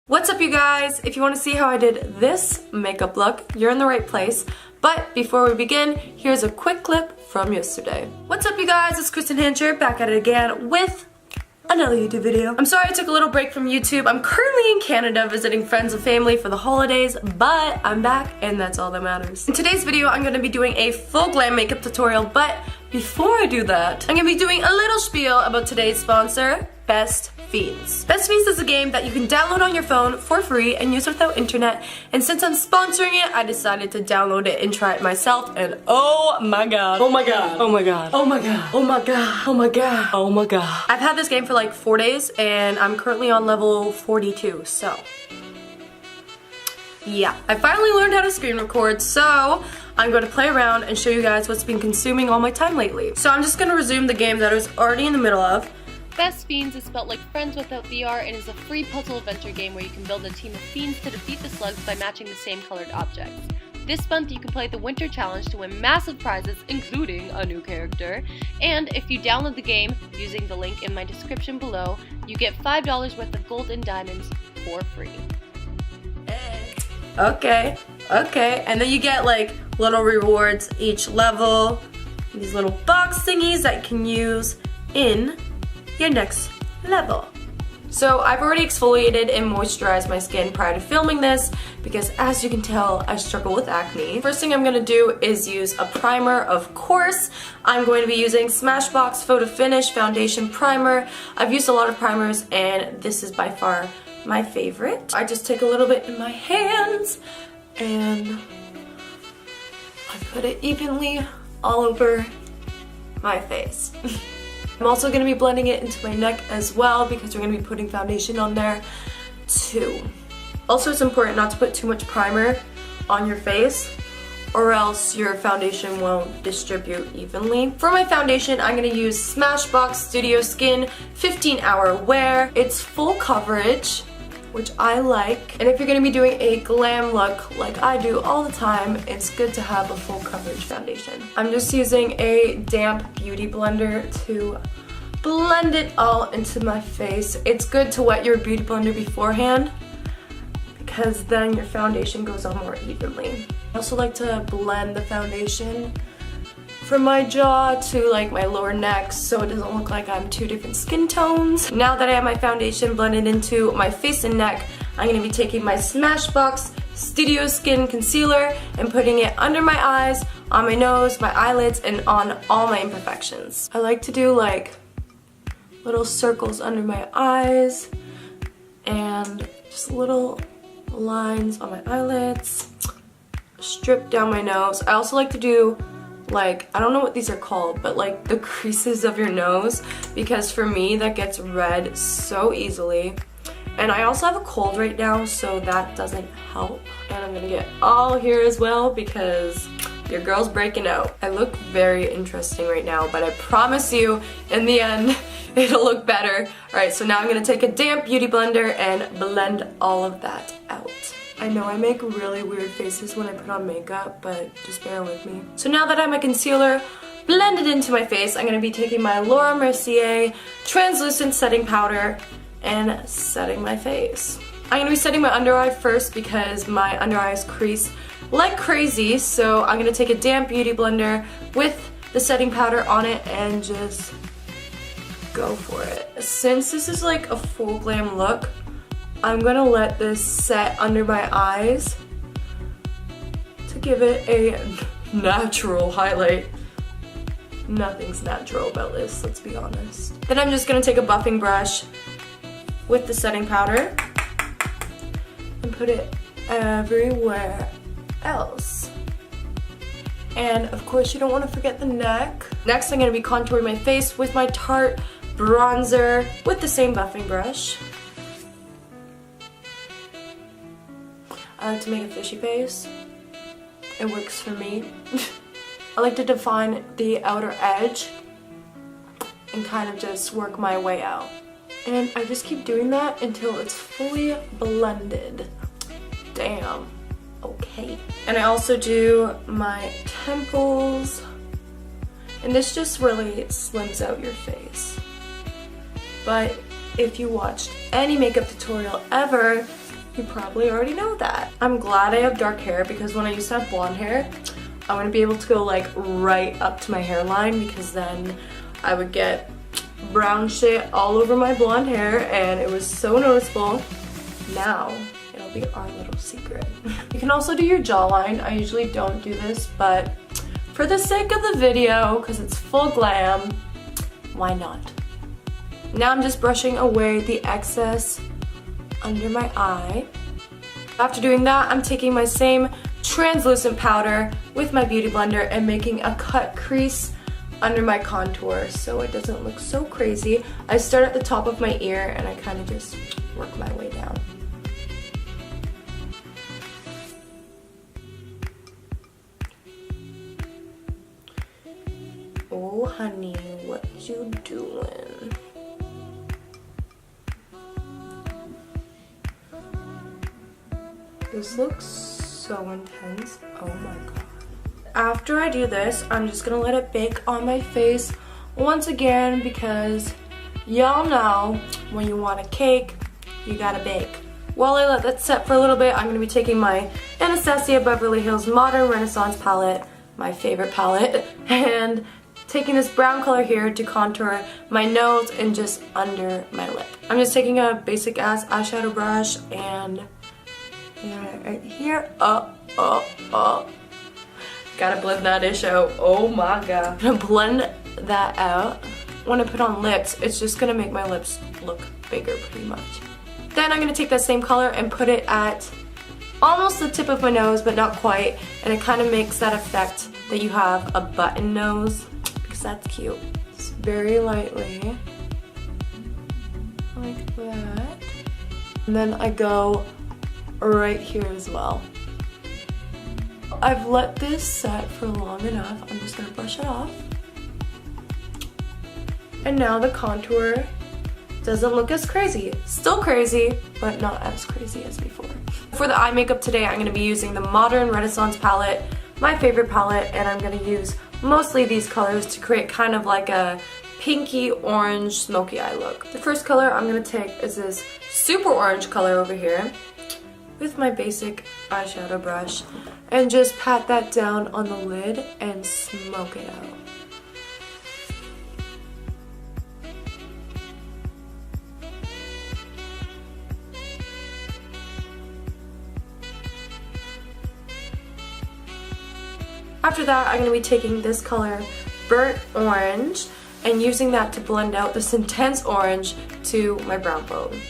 What's up, you guys? If you want to see how I did this makeup look, you're in the right place. But before we begin, here's a quick clip from yesterday. What's up, you guys? It's Kristen Hancher back at it again with another YouTube video. I'm sorry I took a little break from YouTube. I'm currently in Canada visiting friends and family for the holidays, but I'm back and that's all that matters. In today's video, I'm going to be doing a full glam makeup tutorial, but before I do that, I'm going to be doing a little spiel about today's sponsor, Best Fiends. Best Fiends is a game that you can download on your phone for free and use without internet, and since I'm sponsoring it, I decided to download it and try it myself, and oh my god, oh my god, oh my god, oh my god, oh my god, oh my god, oh my god. I've had this game for like 4 days and I'm currently on level 42, so yeah. I finally learned how to screen record, so I'm going to play around and show you guys what's been consuming all my time lately. So I'm just going to resume the game that I was already in the middle of. Best Fiends is spelled like Friends without the R and is a free puzzle adventure game where you can build a team of fiends to defeat the slugs by matching the same colored objects. This month you can play the Winter Challenge to win massive prizes, including a new character. And if you download the game using the link in my description below, you get $5 worth of gold and diamonds for free. Okay, and then you get like little rewards each level, these little box thingies that you can use in your next level. So I've already exfoliated and moisturized my skin prior to filming this because, as you can tell, I struggle with acne. First thing I'm going to do is use a primer, of course. I'm going to be using Smashbox Photo Finish Foundation Primer. I've used a lot of primers and this is by far my favorite. I just take a little bit in my hands and I put it evenly all over my face. I'm also going to be blending it into my neck as well because we're going to be putting foundation on there too. Also, it's important not to put too much primer on your face or else your foundation won't distribute evenly. For my foundation, I'm going to use Smashbox Studio Skin 15-Hour Wear. It's full coverage, which I like. And if you're going to be doing a glam look like I do all the time, it's good to have a full coverage foundation. I'm just using a damp beauty blender to blend it all into my face. It's good to wet your beauty blender beforehand because then your foundation goes on more evenly. I also like to blend the foundation from my jaw to like my lower neck so it doesn't look like I'm two different skin tones. Now that I have my foundation blended into my face and neck, I'm going to be taking my Smashbox Studio Skin Concealer and putting it under my eyes, on my nose, my eyelids, and on all my imperfections. I like to do like little circles under my eyes and just little lines on my eyelids, strip down my nose. I also like to do like, I don't know what these are called, but like the creases of your nose, because for me that gets red so easily. And I also have a cold right now, so that doesn't help. And I'm gonna get all here as well because your girl's breaking out. I look very interesting right now, but I promise you in the end it'll look better. Alright, so now I'm gonna take a damp beauty blender and blend all of that out. I know I make really weird faces when I put on makeup, but just bear with me. So now that I have my concealer blended into my face, I'm going to be taking my Laura Mercier translucent setting powder and setting my face. I'm going to be setting my under eye first because my under eyes crease like crazy, so I'm going to take a damp beauty blender with the setting powder on it and just go for it. Since this is like a full glam look, I'm gonna let this set under my eyes to give it a natural highlight. Nothing's natural about this, let's be honest. Then I'm just gonna take a buffing brush with the setting powder and put it everywhere else. And of course you don't want to forget the neck. Next I'm gonna be contouring my face with my Tarte bronzer with the same buffing brush. I like to make a fishy face. It works for me. I like to define the outer edge and kind of just work my way out. And I just keep doing that until it's fully blended. Damn. Okay. And I also do my temples. And this just really slims out your face. But if you watched any makeup tutorial ever, You probably already know that. I'm glad I have dark hair because when I used to have blonde hair, I want to be able to go like right up to my hairline because then I would get brown shit all over my blonde hair and it was so noticeable. Now, it'll be our little secret. You can also do your jawline. I usually don't do this, but for the sake of the video, because it's full glam, why not? Now I'm just brushing away the excess under my eye. After doing that, I'm taking my same translucent powder with my beauty blender and making a cut crease under my contour so it doesn't look so crazy. I start at the top of my ear and I kind of just work my way down. Oh honey, what you doing? This looks so intense. Oh my god. After I do this, I'm just gonna let it bake on my face once again because y'all know when you want a cake, you gotta bake. While I let that set for a little bit, I'm gonna be taking my Anastasia Beverly Hills Modern Renaissance palette, my favorite palette, and taking this brown color here to contour my nose and just under my lip. I'm just taking a basic ass eyeshadow brush and right here, gotta blend that ish out. Oh my god. I'm gonna blend that out. When I put on lips, it's just gonna make my lips look bigger pretty much. Then I'm gonna take that same color and put it at almost the tip of my nose, but not quite. And it kind of makes that effect that you have a button nose, because that's cute. Just very lightly, like that. And then I go right here as well. I've let this set for long enough. I'm just gonna brush it off. And now the contour doesn't look as crazy. Still crazy, but not as crazy as before. For the eye makeup today, I'm gonna be using the Modern Renaissance palette, my favorite palette, and I'm gonna use mostly these colors to create kind of like a pinky orange smoky eye look. The first color I'm gonna take is this super orange color over here with my basic eyeshadow brush and just pat that down on the lid and smoke it out. After that, I'm going to be taking this color, Burnt Orange, and using that to blend out this intense orange to my brow bone.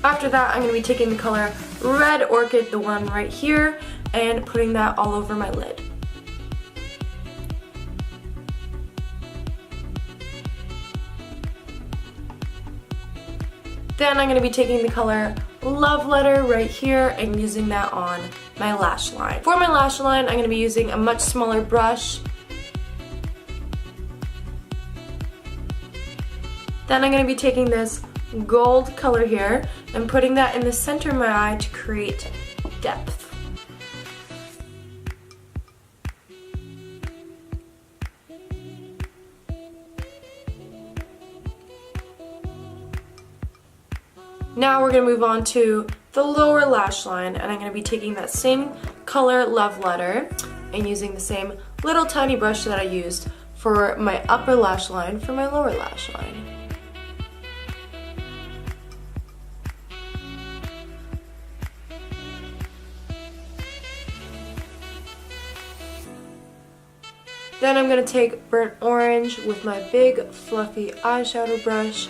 After that, I'm going to be taking the color Red Orchid, the one right here, and putting that all over my lid. Then I'm going to be taking the color Love Letter right here and using that on my lash line. For my lash line, I'm going to be using a much smaller brush. Then I'm going to be taking this gold color here and putting that in the center of my eye to create depth. Now we're going to move on to the lower lash line, and I'm going to be taking that same color Love Letter and using the same little tiny brush that I used for my upper lash line for my lower lash line. Then I'm going to take Burnt Orange with my big fluffy eyeshadow brush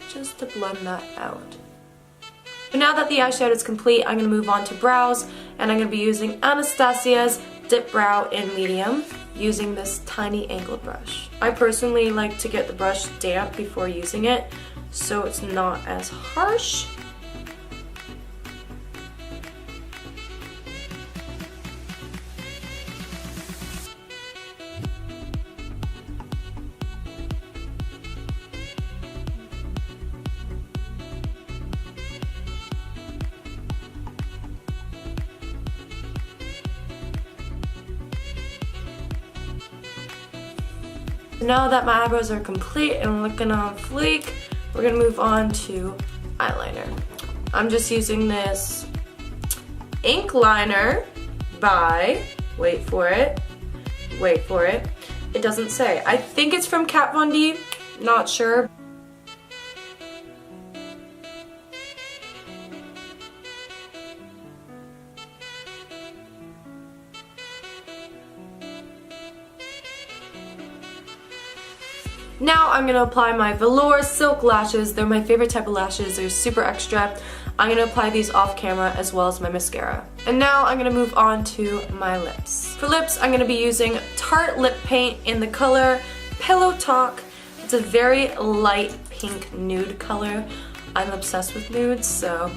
just to blend that out. But now that the eyeshadow is complete, I'm going to move on to brows, and I'm going to be using Anastasia's Dip Brow in Medium using this tiny angled brush. I personally like to get the brush damp before using it so it's not as harsh. Now that my eyebrows are complete and looking on fleek, we're gonna move on to eyeliner. I'm just using this ink liner by, wait for it, it doesn't say. I think it's from Kat Von D, not sure. Now I'm going to apply my velour silk lashes. They're my favorite type of lashes. They're super extra. I'm going to apply these off camera as well as my mascara. And now I'm going to move on to my lips. For lips, I'm going to be using Tarte lip paint in the color Pillow Talk. It's a very light pink nude color. I'm obsessed with nudes, so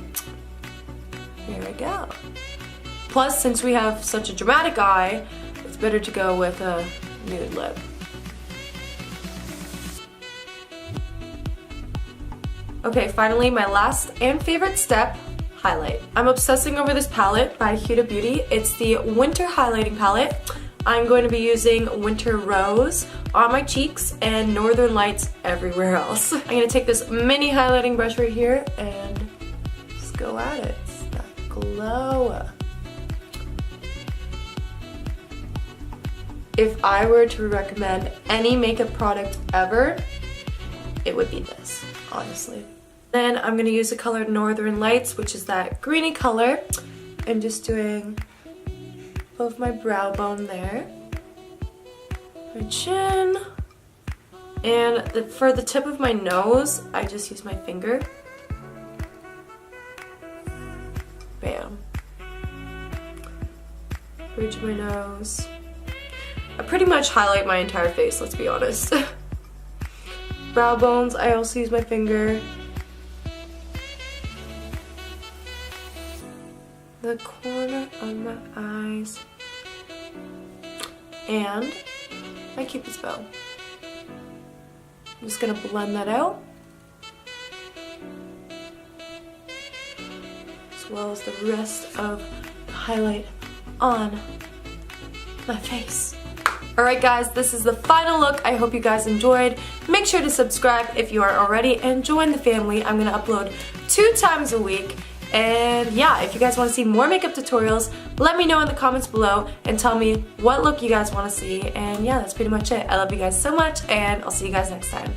here we go. Plus, since we have such a dramatic eye, it's better to go with a nude lip. Okay, finally, my last and favorite step, highlight. I'm obsessing over this palette by Huda Beauty. It's the Winter Highlighting Palette. I'm going to be using Winter Rose on my cheeks and Northern Lights everywhere else. I'm going to take this mini highlighting brush right here and just go at it. It's that glow. If I were to recommend any makeup product ever, it would be this, honestly. Then I'm going to use the color Northern Lights, which is that greeny color, and just doing above my brow bone there, my chin, and for the tip of my nose, I just use my finger. Bam. Bridge of my nose. I pretty much highlight my entire face, let's be honest. Brow bones, I also use my finger. The corner of my eyes. And my Cupid's bow. I'm just gonna blend that out. As well as the rest of the highlight on my face. Alright guys, this is the final look. I hope you guys enjoyed. Make sure to subscribe if you are already and join the family. I'm going to upload 2 times a week. And yeah, if you guys want to see more makeup tutorials, let me know in the comments below and tell me what look you guys want to see. And yeah, that's pretty much it. I love you guys so much and I'll see you guys next time.